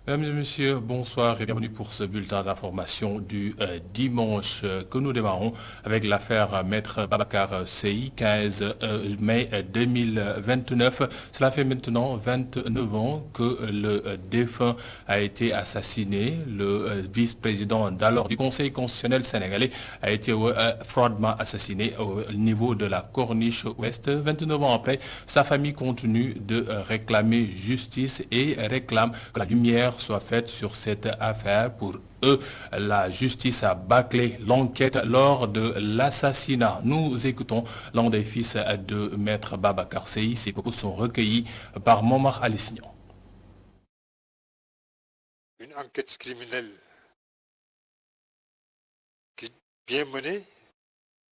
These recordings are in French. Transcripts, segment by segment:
Mesdames et messieurs, bonsoir et bienvenue pour ce bulletin d'information du dimanche que nous démarrons avec l'affaire Maître Babacar Sèye, 15 mai 2029. Cela fait maintenant 29 ans que le défunt a été assassiné. Le vice-président d'alors du Conseil constitutionnel sénégalais a été froidement assassiné au niveau de la Corniche Ouest. 29 ans après, sa famille continue de réclamer justice et réclame que la lumière soit faite sur cette affaire. Pour eux, la justice a bâclé l'enquête lors de l'assassinat. Nous écoutons l'un des fils de Maître Babacar Sèye. Ses propos sont recueillis par Momar Alissignan. Une enquête criminelle qui, bien menée,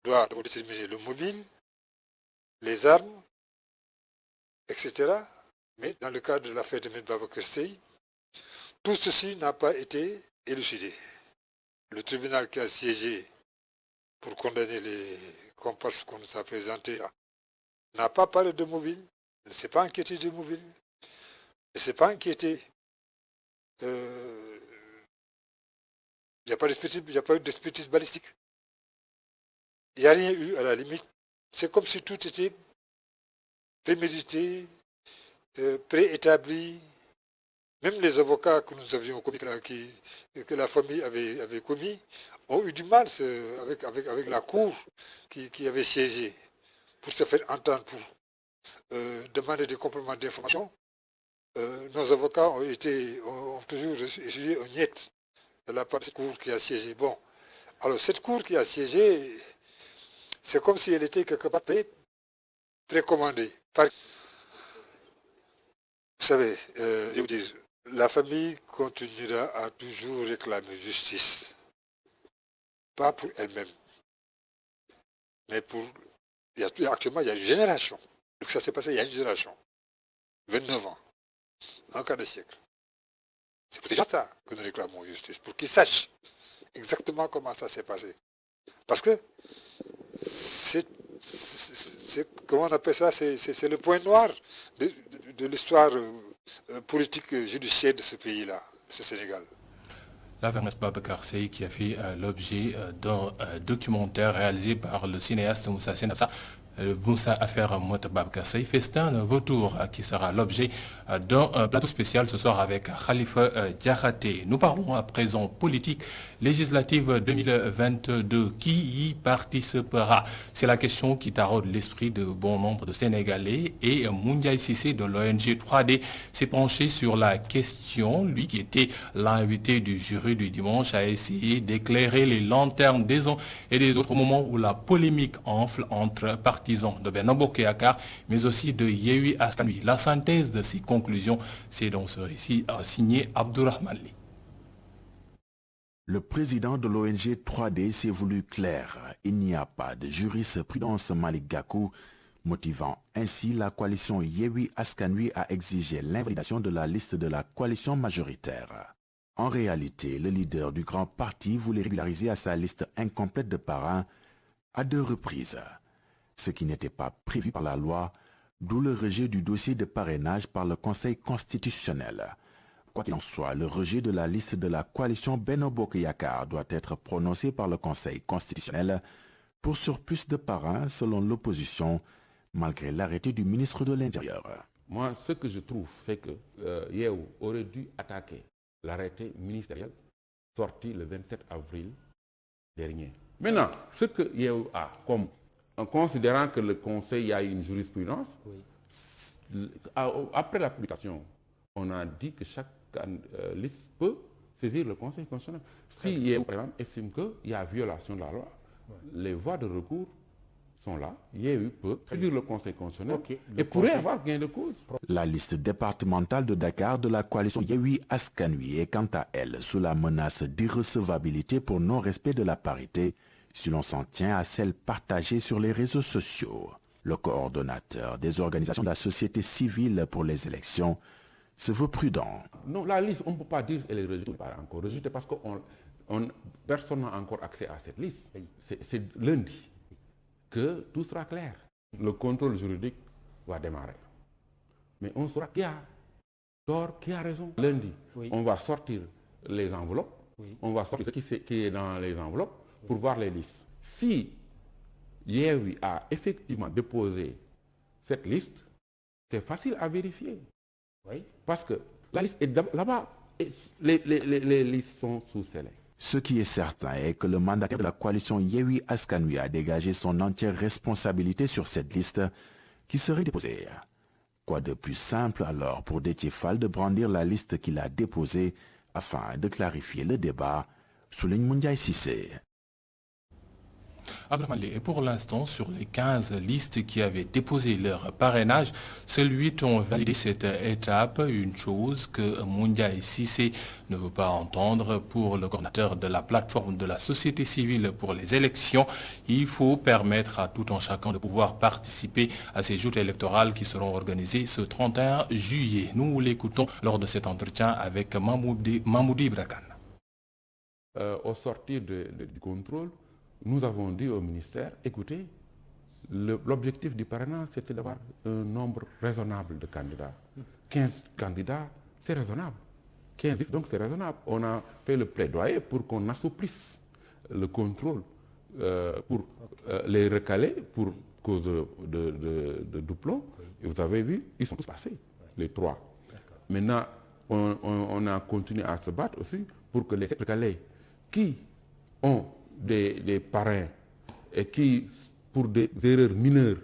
doit déterminer le mobile, les armes, etc. Mais dans le cadre de l'affaire de M. Babacar Sèye, tout ceci n'a pas été élucidé. Le tribunal qui a siégé pour condamner les comparses qu'on nous a présentés n'a pas parlé de mobile, ne s'est pas inquiété du mobile, ne s'est pas inquiété. Il n'y a pas eu d'expertise balistique. Il n'y a rien eu à la limite. C'est comme si tout était prémédité, préétabli. Même les avocats que nous avions commis, que la famille avait commis, ont eu du mal avec la cour qui avait siégé pour se faire entendre, pour demander des compléments d'information. Nos avocats ont toujours étudié un niet de la part de cette cour qui a siégé. Bon, alors cette cour qui a siégé, c'est comme si elle était quelque part précommandée. Vous savez, je vous dis, la famille continuera à toujours réclamer justice. Pas pour elle-même, mais pour... Actuellement, il y a une génération. Donc ça s'est passé il y a une génération. 29 ans. Un quart de siècle. C'est pour déjà ça que nous réclamons justice, pour qu'ils sachent exactement comment ça s'est passé. Parce que comment on appelle ça, c'est le point noir de l'histoire politique judiciaire de ce pays-là, ce Sénégal. L'affaire Maître Babacar Sèye qui a fait l'objet d'un documentaire réalisé par le cinéaste Moussa Senabsa. Moussa Affaire Maître Babacar Sèye, festin d'un retour qui sera l'objet d'un plateau spécial ce soir avec Khalifa Diakhaté. Nous parlons à présent politique législative 2022. Qui y participera? C'est la question qui taraude l'esprit de bon nombre de Sénégalais et Moundiaï Sissé de l'ONG 3D s'est penché sur la question. Lui qui était l'invité du jury du dimanche a essayé d'éclairer les lanternes des uns et des autres au moment où la polémique enfle entre partisans de Benno Bokk Yakaar mais aussi de Yewwi Askan Wi. La synthèse de ces conclusions, c'est dans ce récit signé Abdourahmane Ly. Le président de l'ONG 3D s'est voulu clair. Il n'y a pas de jurisprudence Malick Gakou, motivant ainsi la coalition Yewwi Askan Wi à exiger l'invalidation de la liste de la coalition majoritaire. En réalité, le leader du grand parti voulait régulariser à sa liste incomplète de parrains à 2 reprises, ce qui n'était pas prévu par la loi, d'où le rejet du dossier de parrainage par le Conseil constitutionnel. Quoi qu'il en soit, le rejet de la liste de la coalition Benno Bokk Yakaar doit être prononcé par le Conseil constitutionnel pour surplus de parrains selon l'opposition, malgré l'arrêté du ministre de l'Intérieur. Moi, ce que je trouve, c'est que Yewwi aurait dû attaquer l'arrêté ministériel sorti le 27 avril dernier. Maintenant, ce que Yewwi a, comme en considérant que le Conseil a une jurisprudence, oui, après la publication, on a dit que chaque liste peut saisir le Conseil constitutionnel. Si Yewwi, par exemple, estime qu'il y a violation de la loi, ouais, les voies de recours sont là, Yewwi peut saisir le Conseil constitutionnel et pourrait avoir gain de cause. La liste départementale de Dakar de la coalition Yewwi Askan Wi est quant à elle sous la menace d'irrecevabilité pour non-respect de la parité, si l'on s'en tient à celle partagée sur les réseaux sociaux. Le coordonnateur des organisations de la société civile pour les élections se veut prudent. Non, la liste, on ne peut pas dire qu'elle est rejetée, pas encore rejetée parce que personne n'a encore accès à cette liste. C'est lundi que tout sera clair. Le contrôle juridique va démarrer. Mais on saura qu'il y a Dor qui a raison. Lundi, on va sortir les enveloppes, on va sortir ce qui est dans les enveloppes pour voir les listes. Si Yewwi a effectivement déposé cette liste, c'est facile à vérifier. Parce que la liste est là-bas, et les listes sont sous scellé. Ce qui est certain est que le mandataire de la coalition Yewwi Askan Wi a dégagé son entière responsabilité sur cette liste qui serait déposée. Quoi de plus simple alors pour Déthié Fall de brandir la liste qu'il a déposée afin de clarifier le débat, souligne Moundiaye Cissé. Et pour l'instant, sur les 15 listes qui avaient déposé leur parrainage, seuls 8 ont validé cette étape, une chose que Moundiaye Cissé ne veut pas entendre. Pour le coordinateur de la plateforme de la société civile pour les élections, il faut permettre à tout un chacun de pouvoir participer à ces joutes électorales qui seront organisées ce 31 juillet. Nous l'écoutons lors de cet entretien avec Mamoudi Brakan. Au sortir du contrôle, nous avons dit au ministère, écoutez, l'objectif du parrainage, c'était d'avoir un nombre raisonnable de candidats. 15 candidats, c'est raisonnable. 15 listes, donc c'est raisonnable. On a fait le plaidoyer pour qu'on assouplisse le contrôle, pour les recaler pour cause de doublons. Et vous avez vu, ils sont tous passés, les 3. Maintenant, on a continué à se battre aussi pour que les recalés qui ont des parrains et qui, pour des erreurs mineures,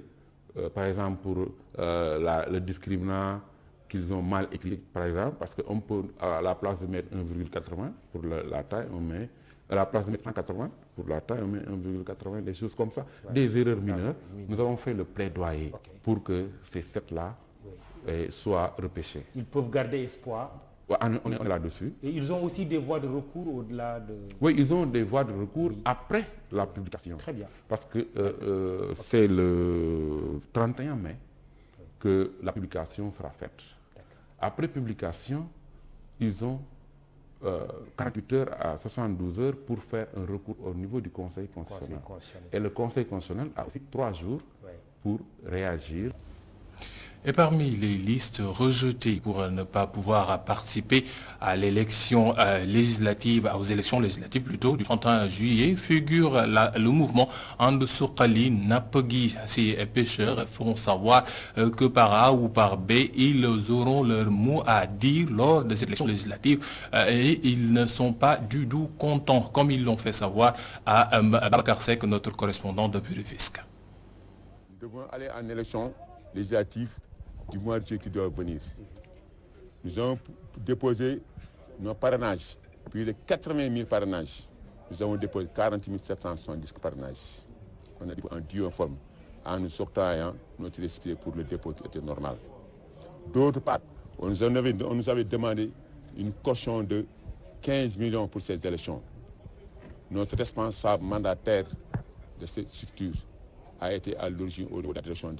par exemple pour le discriminant qu'ils ont mal écrit, par exemple, parce qu'on peut, à la place de mettre 1,80 pour la taille, on met, à la place de mettre 180 pour la taille, on met 1,80, des choses comme ça, des erreurs mineures. Nous avons fait le plaidoyer pour que ces 7-là soient repêchés. Ils peuvent garder espoir. On est là-dessus. Et ils ont aussi des voies de recours au-delà de... Oui, ils ont des voies de recours après la publication. Très bien. Parce que c'est le 31 mai que la publication sera faite. Après publication, ils ont 48 heures à 72 heures pour faire un recours au niveau du Conseil constitutionnel. Et le Conseil constitutionnel a aussi 3 jours pour réagir. Et parmi les listes rejetées pour ne pas pouvoir participer à l'élection législative, aux élections législatives plutôt, du 31 juillet, figure le mouvement Andesokali Napogui. Ces pêcheurs feront savoir que par A ou par B, ils auront leur mot à dire lors de cette élection législative et ils ne sont pas du tout contents, comme ils l'ont fait savoir à Babacar Seck, notre correspondant depuis le fisc. Nous devons aller en élection législative du mois de juillet qui doit venir. Nous avons déposé nos parrainages, plus de 80 000 parrainages. Nous avons déposé 40 770 parrainages. On a dit en due forme, en nous octroyant notre respect pour le dépôt qui était normal. D'autre part, on nous avait demandé une caution de 15 millions pour ces élections. Notre responsable mandataire de cette structure a été à l'origine au niveau de la direction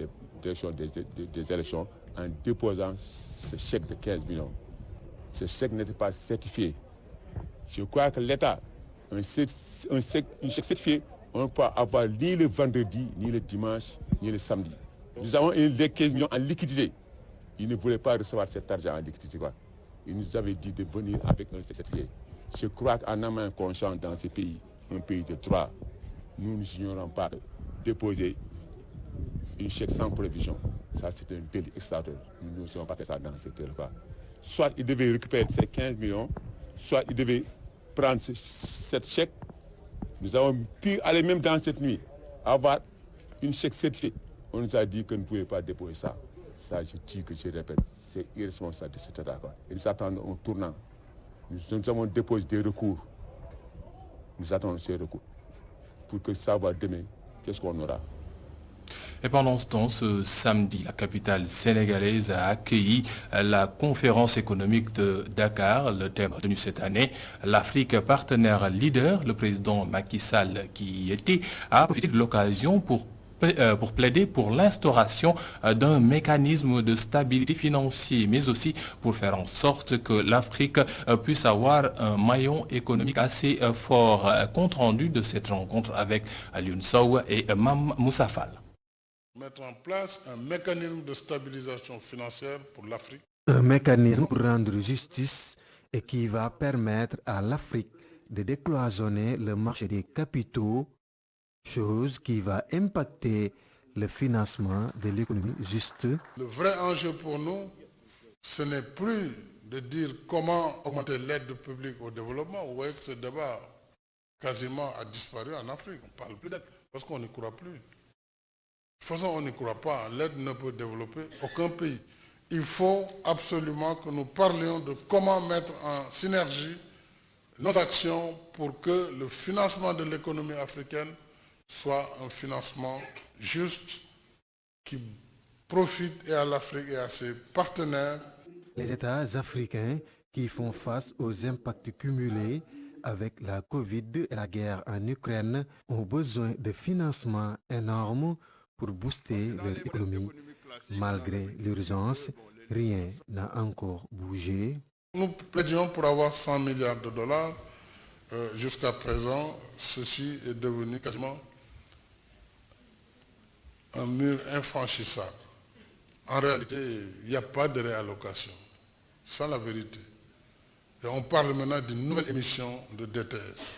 des élections en déposant ce chèque de 15 millions. Ce chèque n'était pas certifié. Je crois que l'État, un chèque certifié, on ne peut pas avoir ni le vendredi, ni le dimanche, ni le samedi. Nous avons les 15 millions en liquidité. Ils ne voulaient pas recevoir cet argent en liquidité. Ils nous avaient dit de venir avec un chèque certifié. Je crois qu'en âme et conscience dans ce pays, un pays de droit, nous n'ignorons pas déposer un chèque sans provision. Ça, c'est un délit extraordinaire. Nous n'osons pas faire ça dans ce territoire. Soit il devait récupérer ces 15 millions, soit il devait prendre cette chèque. Nous avons pu aller même dans cette nuit, avoir une chèque certifiée. On nous a dit que nous ne pouvions pas déposer ça. Ça, je dis que je répète, c'est irresponsable de cet État. Et nous attendons un tournant. Nous avons déposé des recours. Nous attendons ces recours pour que savoir demain qu'est-ce qu'on aura. Et pendant ce temps, ce samedi, la capitale sénégalaise a accueilli la conférence économique de Dakar. Le thème retenu cette année, l'Afrique partenaire leader. Le président Macky Sall, qui y était, a profité de l'occasion pour plaider pour l'instauration d'un mécanisme de stabilité financier, mais aussi pour faire en sorte que l'Afrique puisse avoir un maillon économique assez fort. Compte rendu de cette rencontre avec Alioune Sow et Mam Moussa Fall. Mettre en place un mécanisme de stabilisation financière pour l'Afrique. Un mécanisme pour rendre justice et qui va permettre à l'Afrique de décloisonner le marché des capitaux, chose qui va impacter le financement de l'économie juste. Le vrai enjeu pour nous, ce n'est plus de dire comment augmenter l'aide publique au développement. Vous voyez que ce débat quasiment a disparu en Afrique. On ne parle plus d'aide parce qu'on n'y croit plus. De toute façon, on n'y croit pas. L'aide ne peut développer aucun pays. Il faut absolument que nous parlions de comment mettre en synergie nos actions pour que le financement de l'économie africaine soit un financement juste qui profite et à l'Afrique et à ses partenaires. Les États africains qui font face aux impacts cumulés avec la Covid et la guerre en Ukraine ont besoin de financements énormes pour booster leur économie. Malgré l'urgence, rien n'a encore bougé. Nous plaidions pour avoir 100 milliards de dollars. Jusqu'à présent, ceci est devenu quasiment un mur infranchissable. En réalité, il n'y a pas de réallocation. C'est la vérité. Et on parle maintenant d'une nouvelle émission de DTS.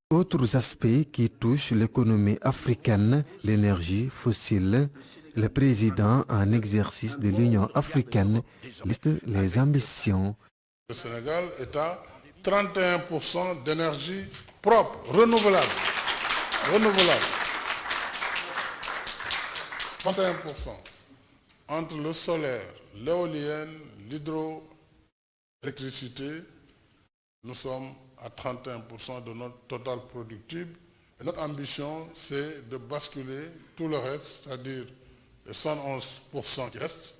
Autres aspects qui touchent l'économie africaine, l'énergie fossile. Le président en exercice de l'Union africaine liste les ambitions. Le Sénégal est à 31% d'énergie propre, renouvelable. 31%. Entre le solaire, l'éolienne, l'hydroélectricité, nous sommes à 31% de notre total productible. Et notre ambition, c'est de basculer tout le reste, c'est-à-dire les 111% qui restent,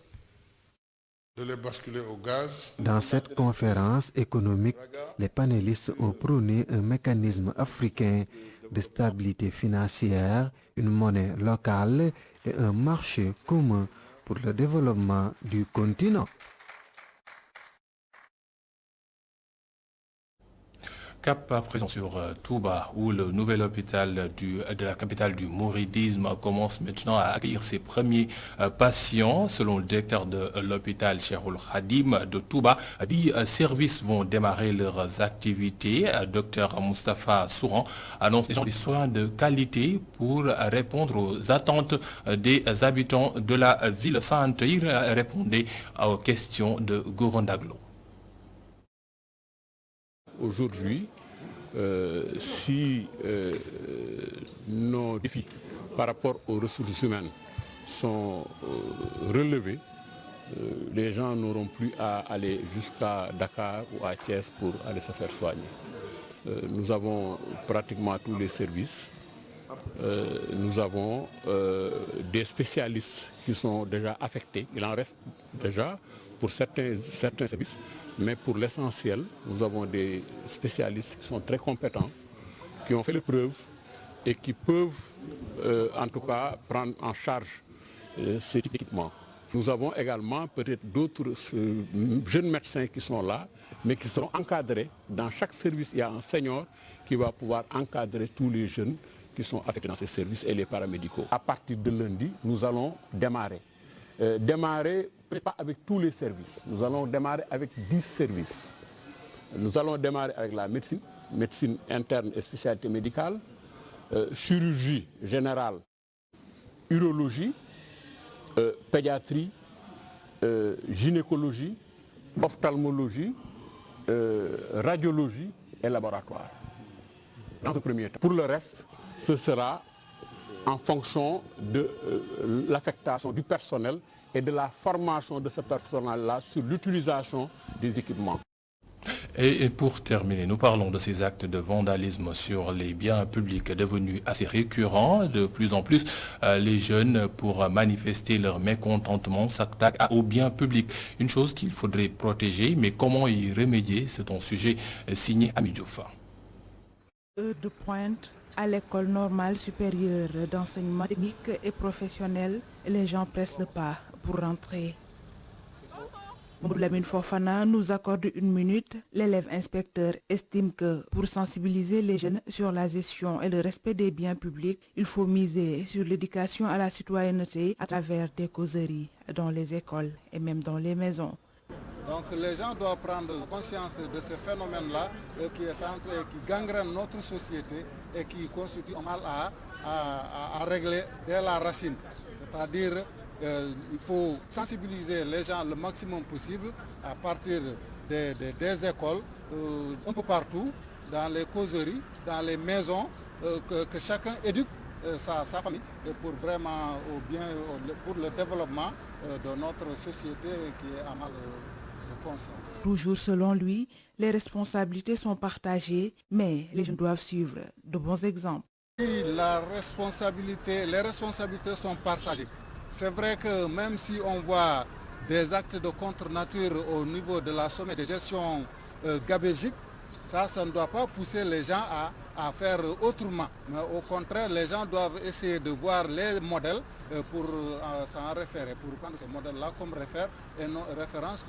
de les basculer au gaz. Dans cette conférence économique, les panélistes ont prôné un mécanisme africain de stabilité financière, une monnaie locale et un marché commun pour le développement du continent. Cap à présent sur Touba, où le nouvel hôpital de la capitale du mouridisme commence maintenant à accueillir ses premiers patients. Selon le directeur de l'hôpital Cheikhoul Khadim de Touba, 10 services vont démarrer leurs activités. Dr Moustapha Souran annonce déjà des soins de qualité pour répondre aux attentes des habitants de la ville sainte. Il répondait aux questions de Gorondaglo. Aujourd'hui, si nos défis par rapport aux ressources humaines sont relevés, les gens n'auront plus à aller jusqu'à Dakar ou à Thiès pour aller se faire soigner. Nous avons pratiquement tous les services. Nous avons des spécialistes qui sont déjà affectés. Il en reste déjà pour certains services. Mais pour l'essentiel, nous avons des spécialistes qui sont très compétents, qui ont fait les preuves et qui peuvent en tout cas prendre en charge cet équipement. Nous avons également peut-être d'autres jeunes médecins qui sont là, mais qui seront encadrés. Dans chaque service, il y a un senior qui va pouvoir encadrer tous les jeunes qui sont affectés dans ces services et les paramédicaux. À partir de lundi, nous allons démarrer. Peut-être pas avec tous les services. Nous allons démarrer avec 10 services. Nous allons démarrer avec la médecine interne et spécialité médicale, chirurgie générale, urologie, pédiatrie, gynécologie, ophtalmologie, radiologie et laboratoire. Dans ce premier temps. Pour le reste, ce sera en fonction de l'affectation du personnel et de la formation de ce personnel-là sur l'utilisation des équipements. Et pour terminer, nous parlons de ces actes de vandalisme sur les biens publics devenus assez récurrents. De plus en plus, les jeunes, pour manifester leur mécontentement, s'attaquent aux biens publics. Une chose qu'il faudrait protéger, mais comment y remédier? C'est un sujet signé Amidjoufa. Heure de pointe à l'école normale supérieure d'enseignement technique et professionnel, les gens pressent le pas pour rentrer. Lamine Fofana nous accorde une minute. L'élève inspecteur estime que pour sensibiliser les jeunes sur la gestion et le respect des biens publics, il faut miser sur l'éducation à la citoyenneté à travers des causeries dans les écoles et même dans les maisons. Donc les gens doivent prendre conscience de ce phénomène-là qui est entré, qui gangrène notre société et qui constitue un mal à régler dès la racine. C'est-à-dire il faut sensibiliser les gens le maximum possible à partir des écoles, un peu partout, dans les causeries, dans les maisons, que chacun éduque sa famille pour vraiment pour le développement de notre société qui est à mal de conscience. Toujours selon lui, les responsabilités sont partagées, mais les jeunes doivent suivre de bons exemples. Les responsabilités sont partagées. C'est vrai que même si on voit des actes de contre-nature au niveau de la sommet de gestion gabégique, ça ne doit pas pousser les gens à faire autrement. Mais au contraire, les gens doivent essayer de voir les modèles pour s'en référer, pour prendre ces modèles-là comme référence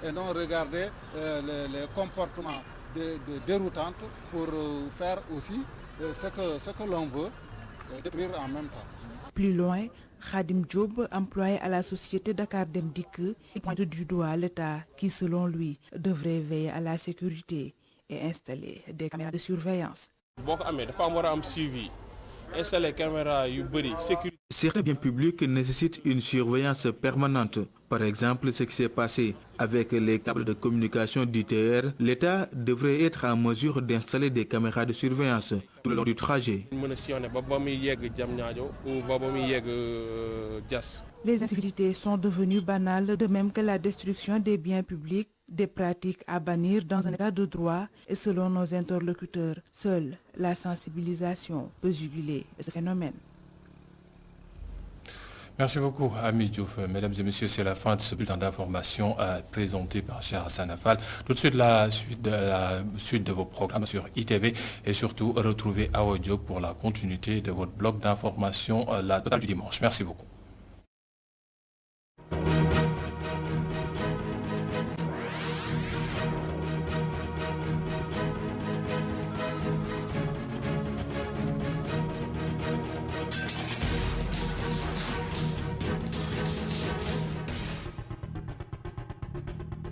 et non regarder les comportements déroutants pour faire aussi ce que l'on veut détruire en même temps. Plus loin, Khadim Diop, employé à la société Dakar Dem Dikk, pointe du doigt l'État qui, selon lui, devrait veiller à la sécurité et installer des caméras de surveillance. Certains biens publics nécessitent une surveillance permanente. Par exemple, ce qui s'est passé avec les câbles de communication d'ITR, l'État devrait être en mesure d'installer des caméras de surveillance tout le long du trajet. Les incivilités sont devenues banales, de même que la destruction des biens publics, des pratiques à bannir dans un état de droit. Et selon nos interlocuteurs, seule la sensibilisation peut juguler ce phénomène. Merci beaucoup, Ami Diouf. Mesdames et messieurs, c'est la fin de ce bulletin d'information présenté par Cheikh Hassan Fall. Tout de suite, la suite de vos programmes sur ITV et surtout, retrouvez Awa Diop pour la continuité de votre bloc d'information la totale du dimanche. Merci beaucoup.